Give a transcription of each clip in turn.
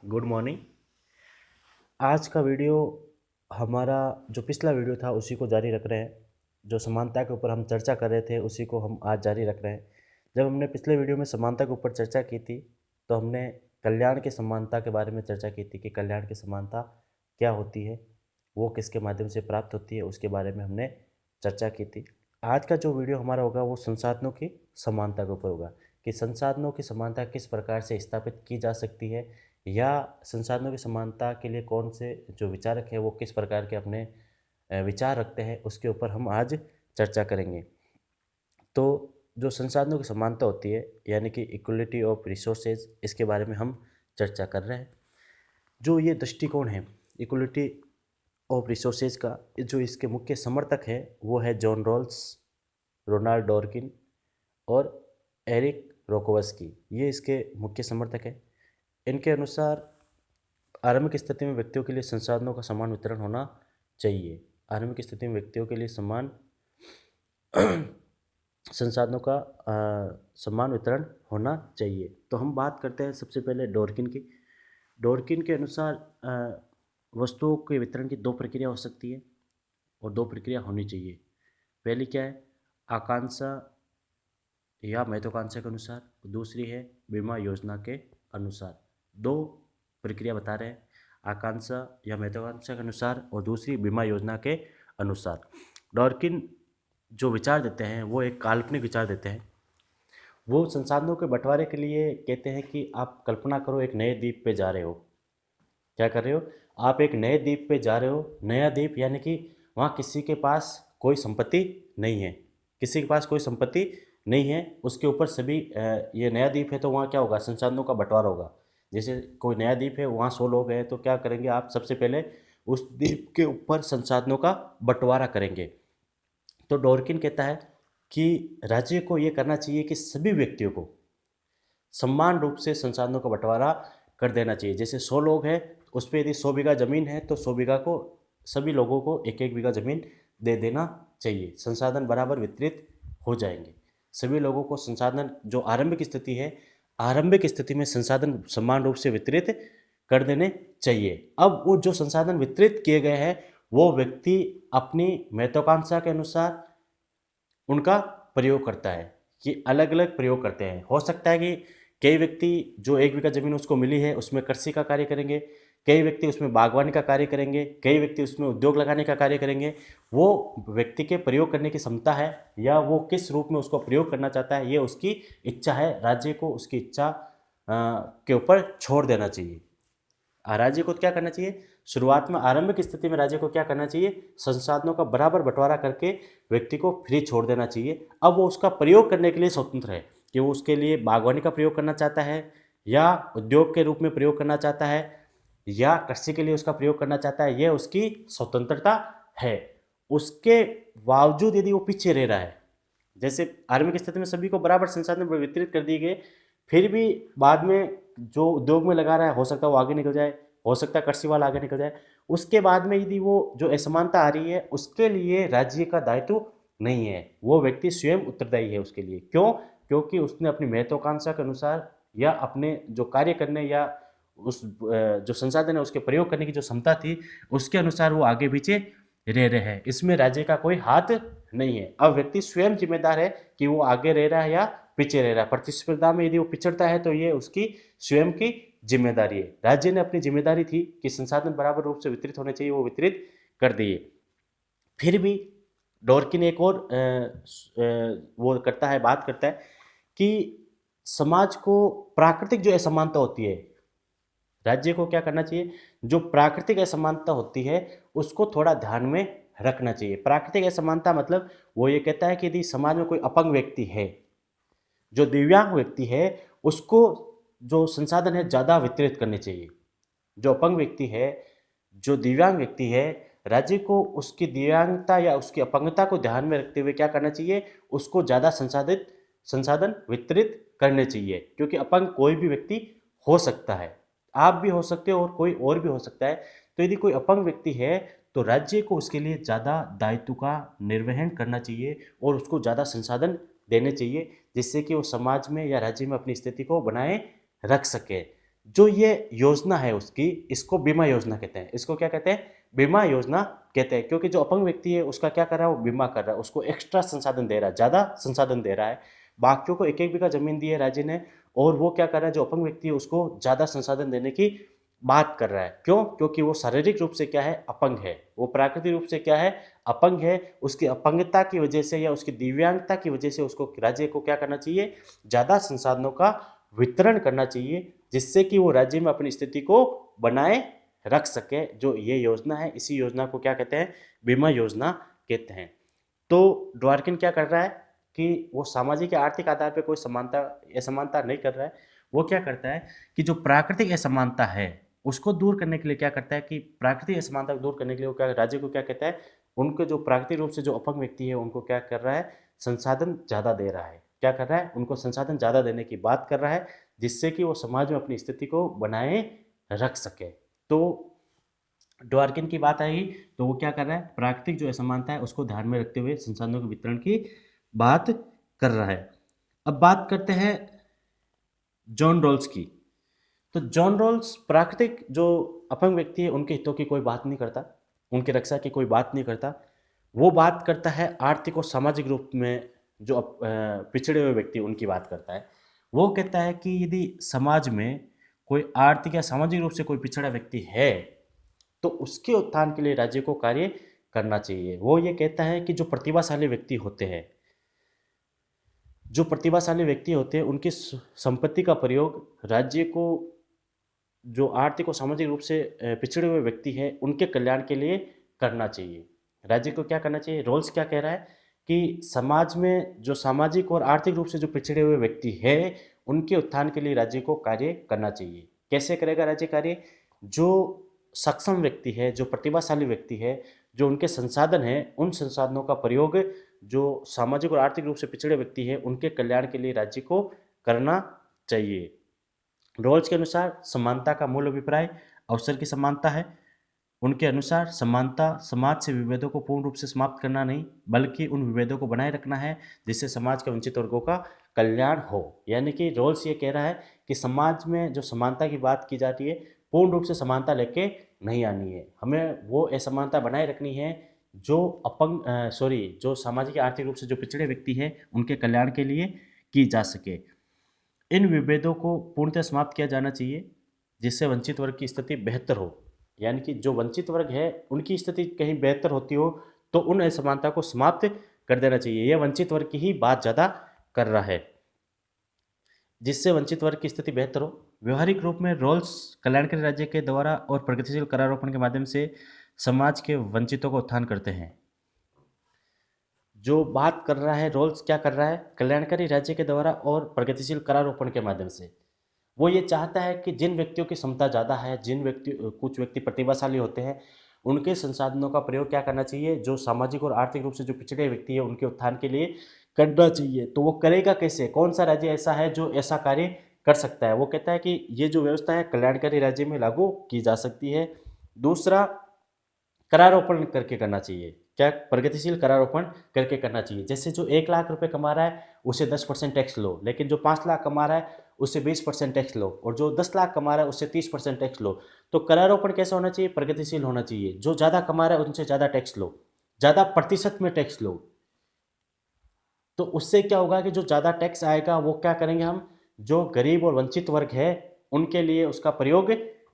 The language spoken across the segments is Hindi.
Good morning. आज का वीडियो हमारा जो पिछला वीडियो था उसी को जारी रख रहे हैं। जो समानता के ऊपर हम चर्चा कर रहे थे उसी को हम आज जारी रख रहे हैं। जब हमने पिछले वीडियो में समानता के ऊपर चर्चा की थी तो हमने कल्याण की समानता के बारे में चर्चा की थी कि कल्याण की समानता क्या होती है, वो किसके माध्यम से प्राप्त होती है, उसके बारे में हमने चर्चा की थी। आज का जो वीडियो हमारा होगा वो संसाधनों की समानता के ऊपर होगा कि संसाधनों की समानता किस प्रकार से स्थापित की जा सकती है या संसाधनों की समानता के लिए कौन से जो विचारक हैं वो किस प्रकार के अपने विचार रखते हैं, उसके ऊपर हम आज चर्चा करेंगे। तो जो संसाधनों की समानता होती है यानी कि इक्वलिटी ऑफ रिसोर्सेज, इसके बारे में हम चर्चा कर रहे हैं। जो ये दृष्टिकोण है इक्वलिटी ऑफ रिसोर्सेज का, जो इसके मुख्य समर्थक है वो है जॉन रॉल्स, रोनाल्ड डॉर्किन और एरिक रोकोवस्की। ये इसके मुख्य समर्थक हैं। इनके अनुसार आरंभिक स्थिति में व्यक्तियों के लिए संसाधनों का समान वितरण होना चाहिए। आरंभिक स्थिति में व्यक्तियों के लिए समान संसाधनों का समान वितरण होना चाहिए। तो हम बात करते हैं सबसे पहले डॉर्किन की। डॉर्किन के अनुसार वस्तुओं के वितरण की दो प्रक्रिया हो सकती है और दो प्रक्रिया होनी चाहिए। पहली क्या है, आकांक्षा या महत्वाकांक्षा के अनुसार, दूसरी है बीमा योजना के अनुसार। दो प्रक्रिया बता रहे हैं, आकांक्षा या महत्वाकांक्षा के अनुसार और दूसरी बीमा योजना के अनुसार। डॉर्किन जो विचार देते हैं वो एक काल्पनिक विचार देते हैं। वो संसाधनों के बंटवारे के लिए कहते हैं कि आप कल्पना करो एक नए द्वीप पे जा रहे हो। क्या कर रहे हो, आप एक नए द्वीप पे जा रहे हो। नया द्वीप यानी कि वहाँ किसी के पास कोई संपत्ति नहीं है, किसी के पास कोई संपत्ति नहीं है। उसके ऊपर सभी ये नया द्वीप है तो वहाँ क्या होगा, संसाधनों का बंटवारा होगा। जैसे कोई नया द्वीप है, वहाँ 100 लोग हैं तो क्या करेंगे आप, सबसे पहले उस द्वीप के ऊपर संसाधनों का बंटवारा करेंगे। तो डॉर्किन कहता है कि राज्य को ये करना चाहिए कि सभी व्यक्तियों को समान रूप से संसाधनों का बंटवारा कर देना चाहिए। जैसे 100 लोग हैं, उस पर यदि 100 बीघा ज़मीन है तो 100 बीघा को सभी लोगों को एक एक बीघा ज़मीन दे देना चाहिए। संसाधन बराबर वितरित हो जाएंगे। सभी लोगों को संसाधन, जो आरंभिक स्थिति है, आरंभिक स्थिति में संसाधन समान रूप से वितरित कर देने चाहिए। अब वो जो संसाधन वितरित किए गए हैं वो व्यक्ति अपनी महत्वाकांक्षा के अनुसार उनका प्रयोग करता है कि अलग अलग प्रयोग करते हैं। हो सकता है कि कई व्यक्ति जो एक बीघा जमीन उसको मिली है उसमें कृषि का कार्य करेंगे, कई व्यक्ति उसमें बागवानी का कार्य करेंगे, कई व्यक्ति उसमें उद्योग लगाने का कार्य करेंगे। वो व्यक्ति के प्रयोग करने की क्षमता है या वो किस रूप में उसको प्रयोग करना चाहता है, ये उसकी इच्छा है। राज्य को उसकी इच्छा के ऊपर छोड़ देना चाहिए। राज्य को क्या करना चाहिए, शुरुआत में आरंभिक स्थिति में राज्य को क्या करना चाहिए, संसाधनों का बराबर बंटवारा करके व्यक्ति को फ्री छोड़ देना चाहिए। अब वो उसका प्रयोग करने के लिए स्वतंत्र है कि वो उसके लिए बागवानी का प्रयोग करना चाहता है या उद्योग के रूप में प्रयोग करना चाहता है या कृषि के लिए उसका प्रयोग करना चाहता है, यह उसकी स्वतंत्रता है। उसके बावजूद यदि वो पीछे रह रहा है, जैसे आरंभिक स्थिति में सभी को बराबर संसाधन वितरित कर दिए गए, फिर भी बाद में जो उद्योग में लगा रहा है हो सकता है वो आगे निकल जाए, हो सकता है कृषि वाला आगे निकल जाए। उसके बाद में यदि वो जो असमानता आ रही है उसके लिए राज्य का दायित्व नहीं है, वो व्यक्ति स्वयं उत्तरदायी है उसके लिए। क्यों, क्योंकि उसने अपनी महत्वाकांक्षा के अनुसार या अपने जो कार्य करने या उस जो संसाधन है उसके प्रयोग करने की जो क्षमता थी उसके अनुसार वो आगे पीछे रह रहे हैं। इसमें राज्य का कोई हाथ नहीं है। अब व्यक्ति स्वयं जिम्मेदार है कि वो आगे रह रहा है या पीछे रह रहा है। प्रतिस्पर्धा में यदि वो पिछड़ता है तो ये उसकी स्वयं की जिम्मेदारी है। राज्य ने अपनी जिम्मेदारी थी कि संसाधन बराबर रूप से वितरित होने चाहिए, वो वितरित कर दिए। फिर भी डॉर्किन एक और वो करता है, बात करता है कि समाज को प्राकृतिक जो असमानता होती है, राज्य को क्या करना चाहिए, जो प्राकृतिक असमानता होती है उसको थोड़ा ध्यान में रखना चाहिए। प्राकृतिक असमानता मतलब वो ये कहता है कि यदि समाज में कोई अपंग व्यक्ति है, जो दिव्यांग व्यक्ति है, उसको जो संसाधन है ज़्यादा वितरित करने चाहिए। जो अपंग व्यक्ति है, जो दिव्यांग व्यक्ति है, राज्य को उसकी दिव्यांगता या उसकी अपंगता को ध्यान में रखते हुए क्या करना चाहिए, उसको ज़्यादा संसाधन वितरित करने चाहिए। क्योंकि अपंग कोई भी व्यक्ति हो सकता है, आप भी हो सकते हो और कोई और भी हो सकता है। तो यदि कोई अपंग व्यक्ति है तो राज्य को उसके लिए ज़्यादा दायित्व का निर्वहन करना चाहिए और उसको ज़्यादा संसाधन देने चाहिए, जिससे कि वो समाज में या राज्य में अपनी स्थिति को बनाए रख सके। जो ये योजना है उसकी, इसको बीमा योजना कहते हैं। इसको क्या कहते हैं? बीमा योजना कहते हैं, क्योंकि जो अपंग व्यक्ति है उसका क्या कर रहा है, वो बीमा कर रहा है, उसको एक्स्ट्रा संसाधन दे रहा है, ज़्यादा संसाधन दे रहा है। बाकियों को एक एक बीघा जमीन दी है राज्य ने, और वो क्या कर रहा है, जो अपंग व्यक्ति है उसको ज़्यादा संसाधन देने की बात कर रहा है। क्यों? क्योंकि वो शारीरिक रूप से क्या है, अपंग है, वो प्राकृतिक रूप से क्या है, अपंग है। उसकी अपंगता की वजह से या उसकी दिव्यांगता की वजह से उसको राज्य को क्या करना चाहिए, ज़्यादा संसाधनों का वितरण करना चाहिए, जिससे कि वो राज्य में अपनी स्थिति को बनाए रख सके। जो ये योजना है, इसी योजना को क्या कहते हैं, बीमा योजना कहते हैं। तो ड्वार्किन क्या कर रहा है कि वो सामाजिक या आर्थिक आधार पर कोई समानता असमानता नहीं कर रहा है। वो क्या करता है कि जो प्राकृतिक असमानता है उसको दूर करने के लिए क्या करता है कि प्राकृतिक असमानता को दूर करने के लिए वो क्या, राज्य को क्या कहता है, उनको जो प्राकृतिक रूप से जो अपंग व्यक्ति है उनको क्या कर रहा है, संसाधन ज़्यादा दे रहा है। क्या कर रहा है, उनको संसाधन ज़्यादा देने की बात कर रहा है, जिससे कि वो समाज में अपनी स्थिति को बनाए रख सके। तो ड्वार्किन की बात आएगी तो वो क्या कर रहा है, प्राकृतिक जो असमानता है उसको ध्यान में रखते हुए संसाधनों के वितरण की बात कर रहा है। अब बात करते हैं जॉन रॉल्स की। तो जॉन रॉल्स प्राकृतिक जो अपंग व्यक्ति है उनके हितों की कोई बात नहीं करता, उनकी रक्षा की कोई बात नहीं करता। वो बात करता है आर्थिक और सामाजिक रूप में जो पिछड़े हुए व्यक्ति उनकी बात करता है। वो कहता है कि यदि समाज में कोई आर्थिक या सामाजिक रूप से कोई पिछड़ा व्यक्ति है तो उसके उत्थान के लिए राज्य को कार्य करना चाहिए। वो ये कहता है कि जो प्रतिभाशाली व्यक्ति होते हैं, जो प्रतिभाशाली व्यक्ति होते हैं उनकी संपत्ति का प्रयोग राज्य को, जो आर्थिक और सामाजिक रूप से पिछड़े हुए व्यक्ति हैं उनके कल्याण के लिए करना चाहिए। राज्य को क्या करना चाहिए, रोल्स क्या कह रहा है कि समाज में जो सामाजिक और आर्थिक रूप से जो पिछड़े हुए व्यक्ति हैं उनके उत्थान के लिए राज्य को कार्य करना चाहिए। कैसे करेगा राज्य कार्य? जो सक्षम व्यक्ति है, जो प्रतिभाशाली व्यक्ति है, जो उनके संसाधन हैं, उन संसाधनों का प्रयोग जो सामाजिक और आर्थिक रूप से पिछड़े व्यक्ति हैं उनके कल्याण के लिए राज्य को करना चाहिए। रोल्स के अनुसार समानता का मूल अभिप्राय अवसर की समानता है। उनके अनुसार समानता समाज से विभेदों को पूर्ण रूप से समाप्त करना नहीं, बल्कि उन विभेदों को बनाए रखना है जिससे समाज के वंचित वर्गों का कल्याण हो। यानी कि रोल्स ये कह रहा है कि समाज में जो समानता की बात की जाती है पूर्ण रूप से समानता लेके नहीं आनी है, हमें वो असमानता बनाए रखनी है जो जो सामाजिक आर्थिक रूप से जो पिछड़े व्यक्ति हैं उनके कल्याण के लिए की जा सके। इन विभेदों को पूर्णतः समाप्त किया जाना चाहिए जिससे वंचित वर्ग की स्थिति बेहतर हो। यानी कि जो वंचित वर्ग है उनकी स्थिति कहीं बेहतर होती हो तो उन असमानता को समाप्त कर देना चाहिए। यह वंचित वर्ग की ही बात ज़्यादा कर रहा है, जिससे वंचित वर्ग की स्थिति बेहतर हो। व्यवहारिक रूप में रोल्स कल्याणकारी राज्य के द्वारा और प्रगतिशील करारोपण के माध्यम से समाज के वंचितों को उत्थान करते हैं। जो बात कर रहा है रोल्स, क्या कर रहा है, कल्याणकारी राज्य के द्वारा और प्रगतिशील करारोपण के माध्यम से वो ये चाहता है कि जिन व्यक्तियों की क्षमता ज़्यादा है, कुछ व्यक्ति प्रतिभाशाली होते हैं, उनके संसाधनों का प्रयोग क्या करना चाहिए, जो सामाजिक और आर्थिक रूप से जो पिछड़े व्यक्ति है उनके उत्थान के लिए करना चाहिए। तो वो करेगा कैसे, कौन सा राज्य ऐसा है जो ऐसा कार्य कर सकता है? वो कहता है कि ये जो व्यवस्था है कल्याणकारी राज्य में लागू की जा सकती है। दूसरा, करारोपण करके करना चाहिए। क्या? प्रगतिशील करारोपण करके करना चाहिए। जैसे जो 1 लाख रुपए कमा रहा है उसे 10% टैक्स लो, लेकिन जो 5 लाख कमा रहा है उससे 20% टैक्स लो, और जो 10 लाख कमा रहा है उससे 30% टैक्स लो। तो करारोपण कैसा होना चाहिए? प्रगतिशील होना चाहिए। जो ज़्यादा कमा रहा है उनसे ज़्यादा टैक्स लो, ज़्यादा प्रतिशत में टैक्स लो। तो उससे क्या होगा कि जो ज़्यादा टैक्स आएगा वो क्या करेंगे, हम जो गरीब और वंचित वर्ग है उनके लिए उसका प्रयोग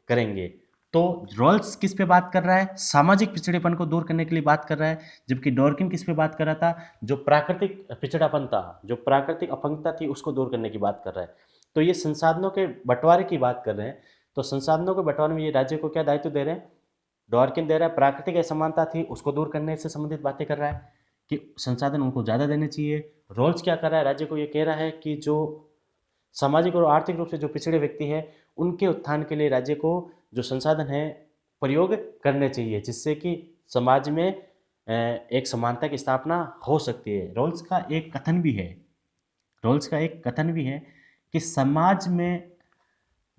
करेंगे। तो रॉल्स किस पे बात कर रहा है? सामाजिक पिछड़ेपन को दूर करने के लिए बात कर रहा है, जबकि डॉर्किन किस पे बात कर रहा था? जो प्राकृतिक पिछड़ापन था, जो प्राकृतिक अपंगता थी उसको दूर करने की बात कर रहा है। तो ये संसाधनों के बंटवारे की बात कर रहे हैं। तो संसाधनों के बंटवारे में ये राज्य को क्या दायित्व दे रहे हैं? डॉर्किन दे रहा है प्राकृतिक असमानता थी उसको दूर करने से संबंधित बातें कर रहा है कि संसाधन उनको ज़्यादा देने चाहिए। रोल्स क्या कर रहा है? राज्य को ये कह रहा है कि जो सामाजिक और आर्थिक रूप से जो पिछड़े व्यक्ति हैं उनके उत्थान के लिए राज्य को जो संसाधन है प्रयोग करने चाहिए, जिससे कि समाज में एक समानता की स्थापना हो सकती है। रोल्स का एक कथन भी है कि समाज में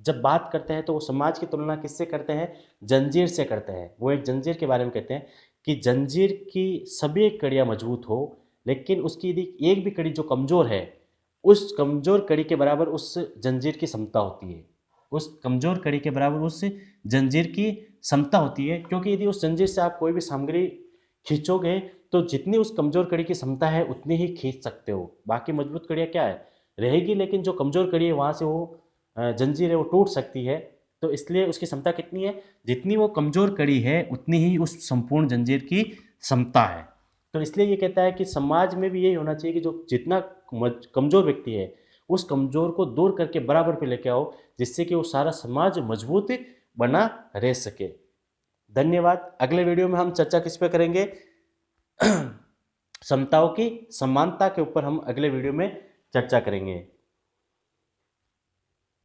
जब बात करते हैं तो वो समाज की तुलना किससे करते हैं? जंजीर से करते हैं। वो एक जंजीर के बारे में कहते हैं कि जंजीर की सभी कड़ियाँ मजबूत हो, लेकिन उसकी यदि एक भी कड़ी जो कमज़ोर है उस कमज़ोर कड़ी के बराबर उस जंजीर की क्षमता होती है। उस कमज़ोर कड़ी के बराबर उस जंजीर की क्षमता होती है, क्योंकि यदि उस जंजीर से आप कोई भी सामग्री खींचोगे तो जितनी उस कमज़ोर कड़ी की क्षमता है उतनी ही खींच सकते हो। बाकी मजबूत कड़ियाँ क्या है रहेगी, लेकिन जो कमज़ोर कड़ी है वहाँ से वो जंजीर है वो टूट सकती है। तो इसलिए उसकी क्षमता कितनी है, जितनी वो कमज़ोर कड़ी है उतनी ही उस संपूर्ण जंजीर की क्षमता है। तो इसलिए ये कहता है कि समाज में भी यही होना चाहिए कि जो जितना कमज़ोर व्यक्ति है उस कमज़ोर को दूर करके बराबर पे लेके आओ, जिससे कि वो सारा समाज मजबूत बना रह सके। धन्यवाद। अगले वीडियो में हम चर्चा किस पे करेंगे, समताओं की समानता के ऊपर हम अगले वीडियो में चर्चा करेंगे।